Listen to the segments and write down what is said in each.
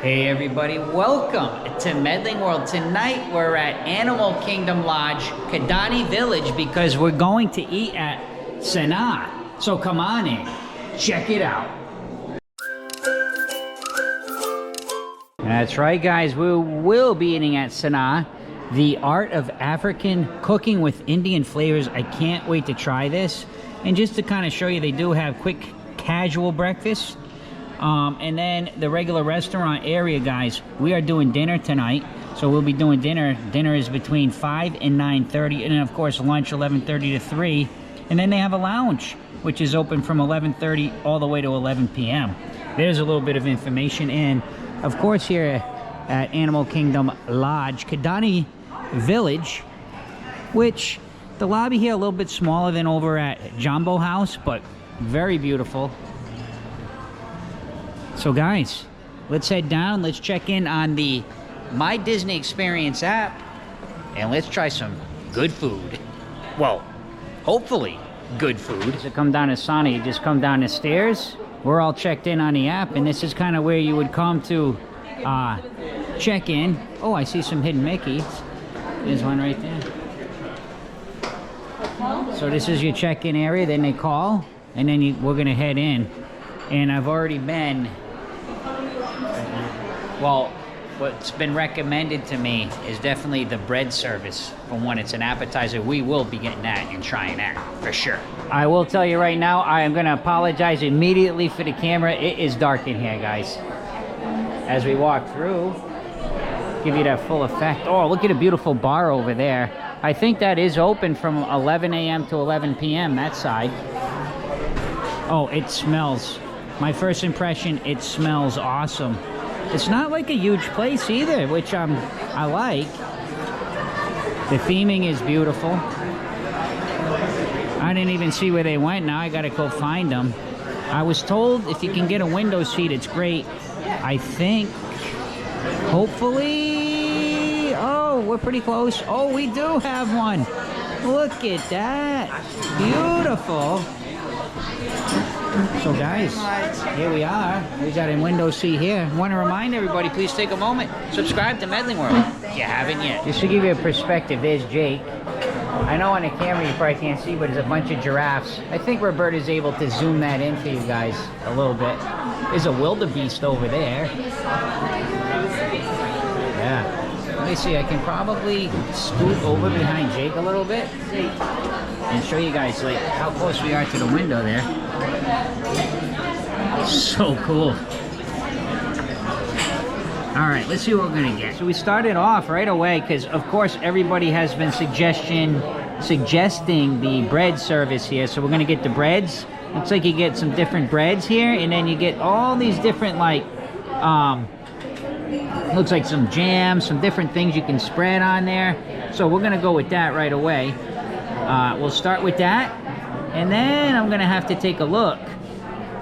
Hey everybody, welcome to Medling World. Tonight we're at Animal Kingdom Lodge, Kidani Village, because we're going to eat at Sanaa. So come on in, check it out. That's right guys, we will be eating at Sanaa, the art of African cooking with Indian flavors. I can't wait to try this. And just to kind of show you, they do have quick casual breakfast. And then the regular restaurant area, guys, we are doing dinner tonight. So we'll be doing dinner. Dinner is between 5 and 9:30. And then, of course, lunch 11:30 to 3. And then they have a lounge, which is open from 11:30 all the way to 11 p.m. There's a little bit of information. And, of course, here at Animal Kingdom Lodge, Kidani Village, which the lobby here a little bit smaller than over at Jumbo House, but very beautiful. So guys, let's head down, let's check in on the My Disney Experience app, and let's try some good food. Well, hopefully good food. To come down to Sanaa, you just come down the stairs. We're all checked in on the app, and this is kind of where you would come to check in. Oh, I see some hidden Mickeys. There's one right there. So this is your check-in area, then they call, and then we're gonna head in. And I've already been, well, what's been recommended to me is definitely the bread service. For one, it's an appetizer. We will be getting that and trying that for sure. I will tell you right now, I am gonna apologize immediately for the camera. It is dark in here, guys. As we walk through, give you that full effect. Oh, look at a beautiful bar over there. I think that is open from 11 a.m. to 11 p.m. that side. Oh, it smells. My first impression, it smells awesome. It's not like a huge place either, which I like. The theming is beautiful. I didn't even see where they went. Now I gotta go find them. I was told if you can get a window seat, it's great. I think, hopefully, oh, we're pretty close. Oh, we do have one. Look at that. Beautiful. So guys, here we are. We got a window seat here. Want to remind everybody, please take a moment, subscribe to Medling World if you haven't yet. Just to give you a perspective, there's Jake. I know on the camera you probably can't see, but there's a bunch of giraffes. I think Roberta's able to zoom that in for you guys a little bit. There's a wildebeest over there. Yeah. Let me see, I can probably scoot over behind Jake a little bit and show you guys like how close we are to the window there. So cool. All right, let's see what we're gonna get. So we started off right away because of course everybody has been suggesting the bread service here. So we're gonna get the breads. Looks like you get some different breads here, and then you get all these different like looks like some jam, some different things you can spread on there. So we're gonna go with that right away. We'll start with that, and then I'm gonna have to take a look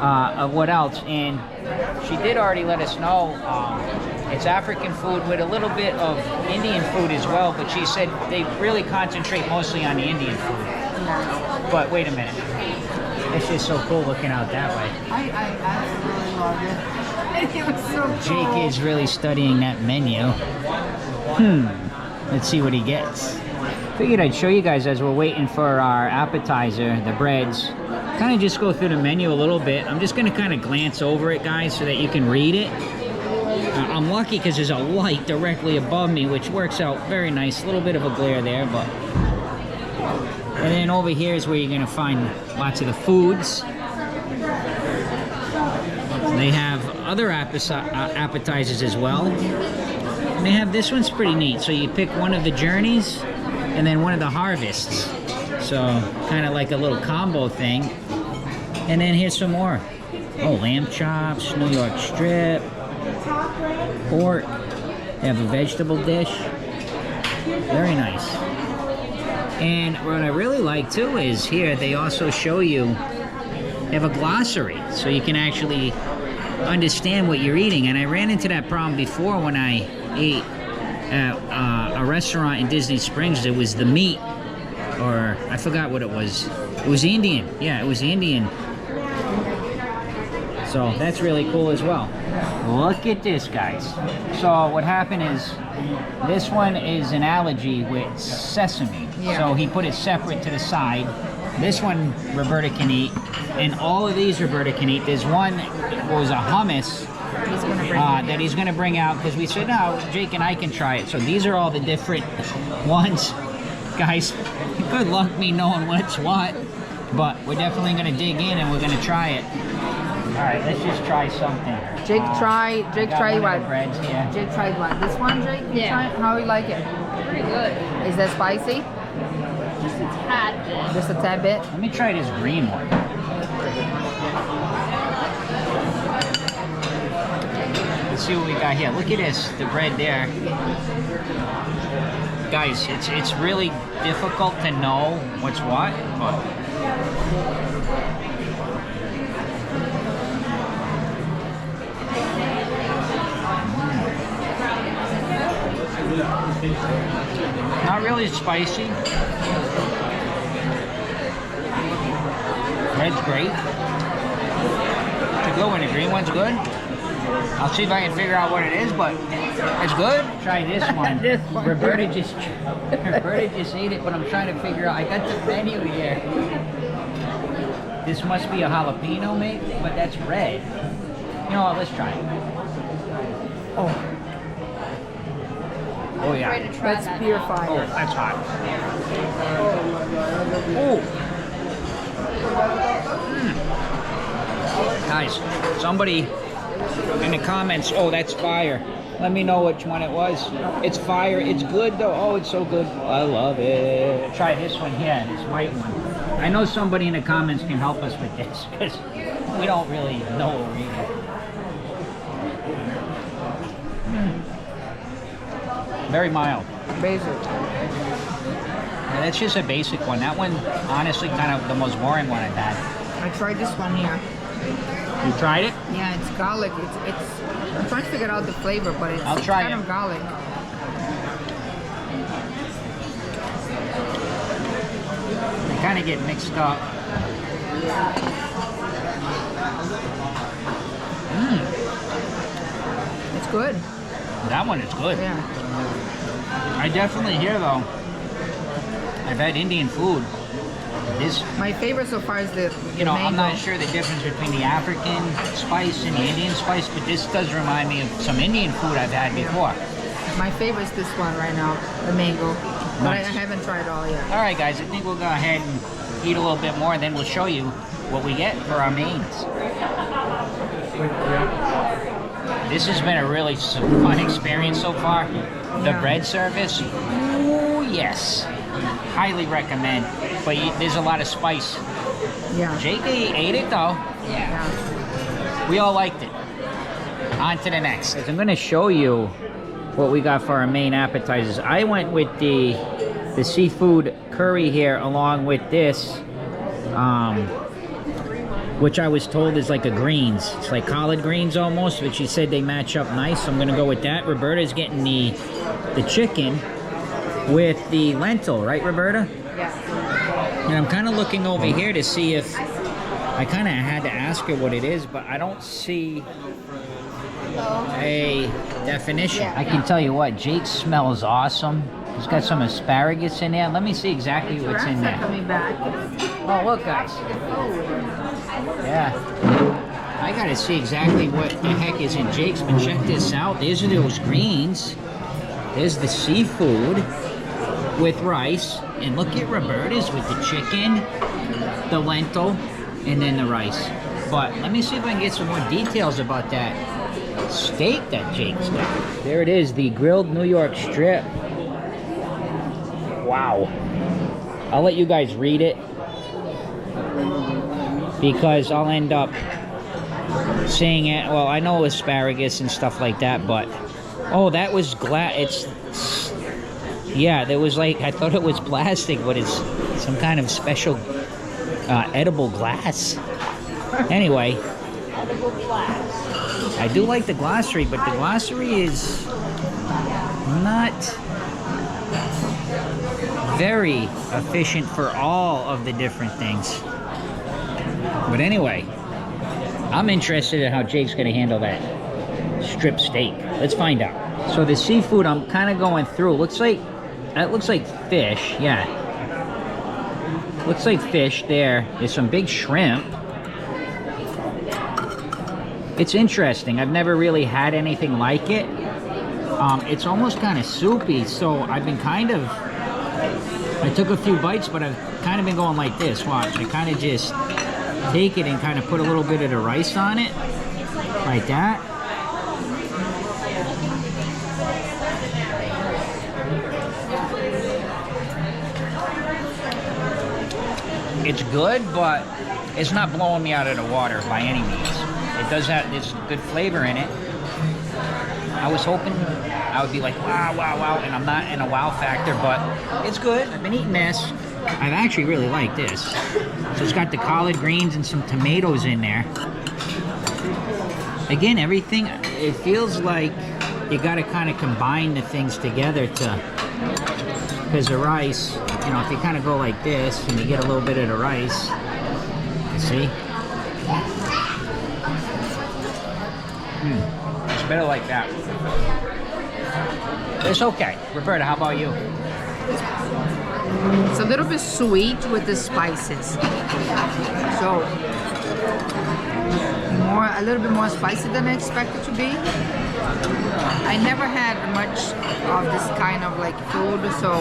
of what else. And she did already let us know it's African food with a little bit of Indian food as well, but she said they really concentrate mostly on the Indian food. But wait a minute, it's just so cool looking out that way. I absolutely loved it. It was so cool. Jake is really studying that menu. Let's see what he gets. Figured I'd show you guys as we're waiting for our appetizer, the breads. Kind of just go through the menu a little bit. I'm just gonna kind of glance over it, guys, so that you can read it. I'm lucky because there's a light directly above me, which works out very nice. A little bit of a glare there, but... And then over here is where you're gonna find lots of the foods. They have other appetizers as well. And they have, this one's pretty neat. So you pick one of the journeys and then one of the harvests. So kind of like a little combo thing. And then here's some more. Oh, lamb chops, New York strip, pork. They have a vegetable dish. Very nice. And what I really like too is here they also show you, they have a glossary. So you can actually understand what you're eating. And I ran into that problem before when I ate at a restaurant in Disney Springs. It was the meat, or I forgot what it was. It was Indian. Yeah, it was Indian. So that's really cool as well. Look at this, guys. So what happened is, this one is an allergy with sesame. Yeah. So he put it separate to the side. This one Roberta can eat, and all of these Roberta can eat. There's one was a hummus He's gonna bring that he's gonna bring out because we said no, Jake and I can try it. So these are all the different ones, guys. Good luck me knowing what's what, but we're definitely gonna dig in and we're gonna try it. All right, let's just try something. Jake tried what? Breads here. Jake tried what? This one, Jake? You Yeah. tried? How you like it? Pretty good. Is that spicy? Just a tad bit. Just a tad bit? Let me try this green one. Let's see what we got here. Look at this, the bread there. Guys, it's really difficult to know what's what, but not really spicy. Red's great. It's a good one. The green one's good. I'll see if I can figure out what it is, but it's good. Try this one. This one. Roberta just ate it, but I'm trying to figure out. I got the menu here. This must be a jalapeno, maybe, but that's red. You know what? Let's try it. Oh. Oh yeah. Ready to try That's that pure now. Oh, fire. that's hot. Oh. Guys, somebody in the comments, oh, that's fire. Let me know which one it was. It's fire. It's good though. Oh, it's so good. I love it. Try this one here, this white one. I know somebody in the comments can help us with this because we don't really know what we're eating. Very mild. Basic. Yeah, that's just a basic one. That one, honestly, kind of the most boring one I've had. I tried this one here. You tried it? Yeah, it's garlic. It's. I'm trying to figure out the flavor, but it's I'll try kind it. of garlic. They kind of get mixed up. It's good. That one is good. Yeah. I definitely hear though. I've had Indian food. This, My favorite so far is the you know, I'm mango. not sure the difference between the African spice and the Indian spice, but this does remind me of some Indian food I've had before. My favorite is this one right now, the mango. But I Nice. haven't tried it all yet. All right, guys, I think we'll go ahead and eat a little bit more, and then we'll show you what we get for our mains. This has been a really fun experience so far. The Yeah. bread service, ooh, yes. Highly recommend. But there's a lot of spice. Yeah. Jake ate it though. Yeah. We all liked it. On to the next. I'm going to show you what we got for our main appetizers. I went with the seafood curry here along with this, which I was told is like a greens. It's like collard greens almost, but she said they match up nice. So I'm going to go with that. Roberta's getting the chicken with the lentil, right, Roberta? Yeah. And I'm kind of looking over here to see if I kind of had to ask her what it is, but I don't see a definition. I can tell you what, Jake smells awesome. He's got some asparagus in there. Let me see exactly what's in Giraffes are there. coming back. Oh, look, guys. Yeah. I gotta see exactly what the heck is in Jake's, but check this out. There's those greens. There's the seafood with rice. And look at Roberta's with the chicken, the lentil, and then the rice. But let me see if I can get some more details about that steak that Jake's got. There it is, the grilled New York strip. Wow. I'll let you guys read it because I'll end up seeing it. Well, I know asparagus and stuff like that, but oh, that was yeah, there was like, I thought it was plastic, but it's some kind of special edible glass. Anyway, Edible glass. I do like the glossary, but the glossary is not very efficient for all of the different things. But anyway, I'm interested in how Jake's gonna handle that. strip steak. Let's find out. So the seafood I'm kind of going through. Looks like fish. Yeah. Looks like fish there. There's some big shrimp. It's interesting. I've never really had anything like it. It's almost kind of soupy, so I've been kind of... I took a few bites, but I've kind of been going like this. Watch. I kind of just take it and kind of put a little bit of the rice on it. Like that. It's good, but it's not blowing me out of the water by any means. It does have this good flavor in it. I was hoping I would be like, wow, wow, wow, and I'm not in a wow factor, but it's good. I've been eating this. I've actually really liked this. So it's got the collard greens and some tomatoes in there. Again, everything, it feels like you got to kind of combine the things together because the rice, you know, if you kind of go like this and you get a little bit of the rice, see? It's better like that. It's okay. Roberta, how about you? It's a little bit sweet with the spices. So, a little bit more spicy than I expected to be. I never had much of this kind of like food, so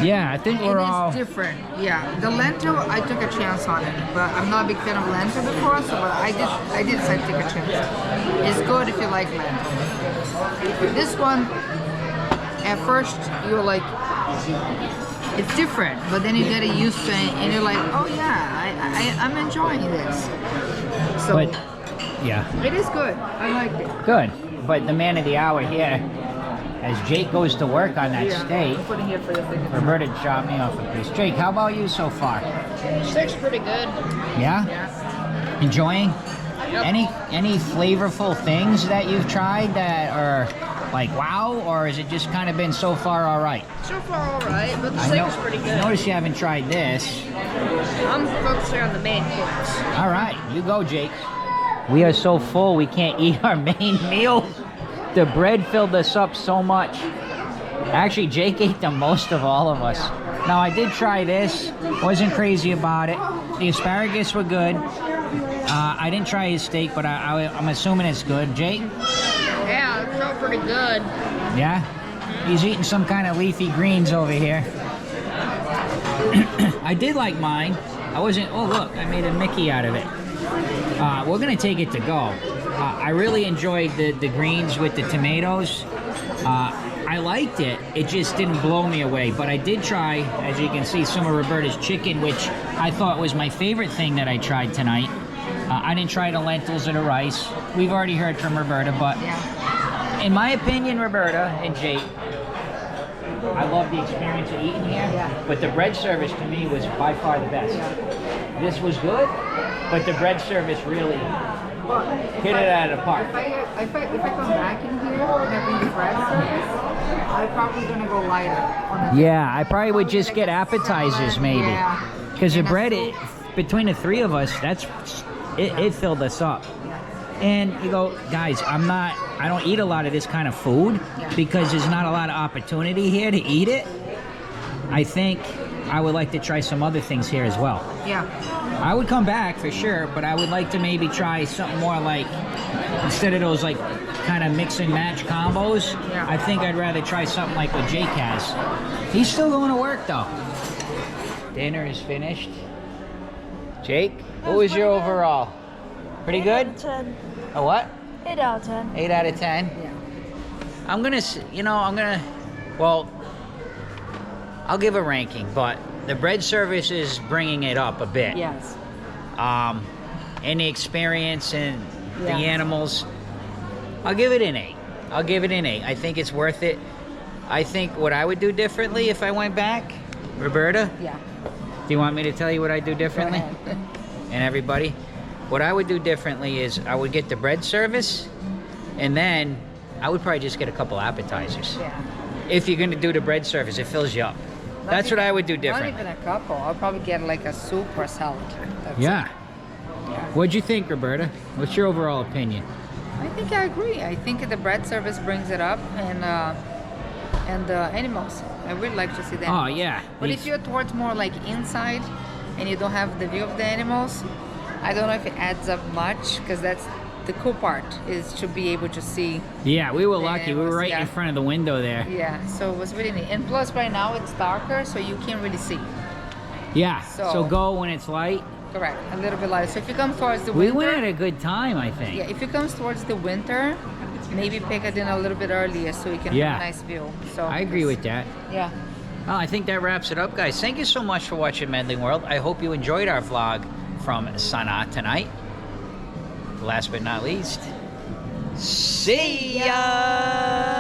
yeah, I think we're all different. Yeah, the lentil I took a chance on it, but I'm not a big fan of lentil before, so but I did say take a chance. It's good if you like lentil. This one, at first you're like, it's different, but then you get used to it, and you're like, oh yeah, I'm enjoying this. So. But, yeah. It is good. I liked it. Good. But the man of the hour here, as Jake goes to work on that steak, I'll put it here for you. Roberta chopped me off a piece. Jake, how about you so far? Steak's pretty good. Yeah? Yeah. Enjoying? Yep. Any flavorful things that you've tried that are like wow, or has it just kind of been so far all right? So far, all right, but the steak is pretty I good. notice you haven't tried this. I'm focusing on the main course. All right, you go, Jake. We are so full we can't eat our main meal. The bread filled us up so much. Actually, Jake ate the most of all of us. Now, I did try this. Wasn't crazy about it. The asparagus were good. I didn't try his steak, but I'm assuming it's good. Jake? Yeah, it felt pretty good. Yeah? He's eating some kind of leafy greens over here. I did like mine. I wasn't... Oh, look. I made a Mickey out of it. We're going to take it to go. I really enjoyed the greens with the tomatoes. I liked it. It just didn't blow me away. But I did try, as you can see, some of Roberta's chicken, which I thought was my favorite thing that I tried tonight. I didn't try the lentils or the rice. We've already heard from Roberta, but in my opinion, Roberta and Jake, I love the experience of eating here, but the bread service to me was by far the best. This was good, but the bread service really hit it out of the park. If I come back in here having the bread service, I'm probably gonna go lighter on the Yeah, I probably would just get appetizers maybe. Because the bread, between the three of us, it filled us up. And you go, guys, I don't eat a lot of this kind of food because there's not a lot of opportunity here to eat it. I think I would like to try some other things here as well. Yeah. I would come back for sure, but I would like to maybe try something more like, instead of those like kind of mix and match combos, I think I'd rather try something like what Jake has. He's still going to work though. Dinner is finished. Jake, what was your overall? Pretty good? 8 out of 10. A what? 8 out of 10. 8 out of 10? Yeah. Well, I'll give a ranking, but the bread service is bringing it up a bit. Yes. And the experience and the Yeah. animals, I'll give it an 8. I'll give it an 8. I think it's worth it. I think what I would do differently if I went back, Roberta, Yeah. do you want me to tell you what I do differently? Go ahead. And everybody? What I would do differently is I would get the bread service, and then I would probably just get a couple appetizers. Yeah. If you're going to do the bread service, it fills you up. That's what I would do differently. Not even a couple. I'll probably get like a soup or salad. That's Yeah. it. Yeah. What'd you think, Roberta? What's your overall opinion? I think I agree. I think the bread service brings it up, and the animals. I really like to see the animals. Oh yeah. But if you're towards more like inside, and you don't have the view of the animals, I don't know if it adds up much, because that's the cool part, is to be able to see. Yeah, we were lucky. We were animals, right yeah. in front of the window there. Yeah, so it was really neat. And plus, right now it's darker, so you can't really see. Yeah. So- So go when it's light. Correct, a little bit lighter. So if you come towards the We winter, went at a good time, I think. yeah, if you come towards the winter, maybe pick it in a little bit earlier so you can Yeah. have a nice view. So I agree with that. Yeah. Well, I think that wraps it up, guys. Thank you so much for watching Medling World. I hope you enjoyed our vlog from Sanaa tonight. Last but not least, see ya!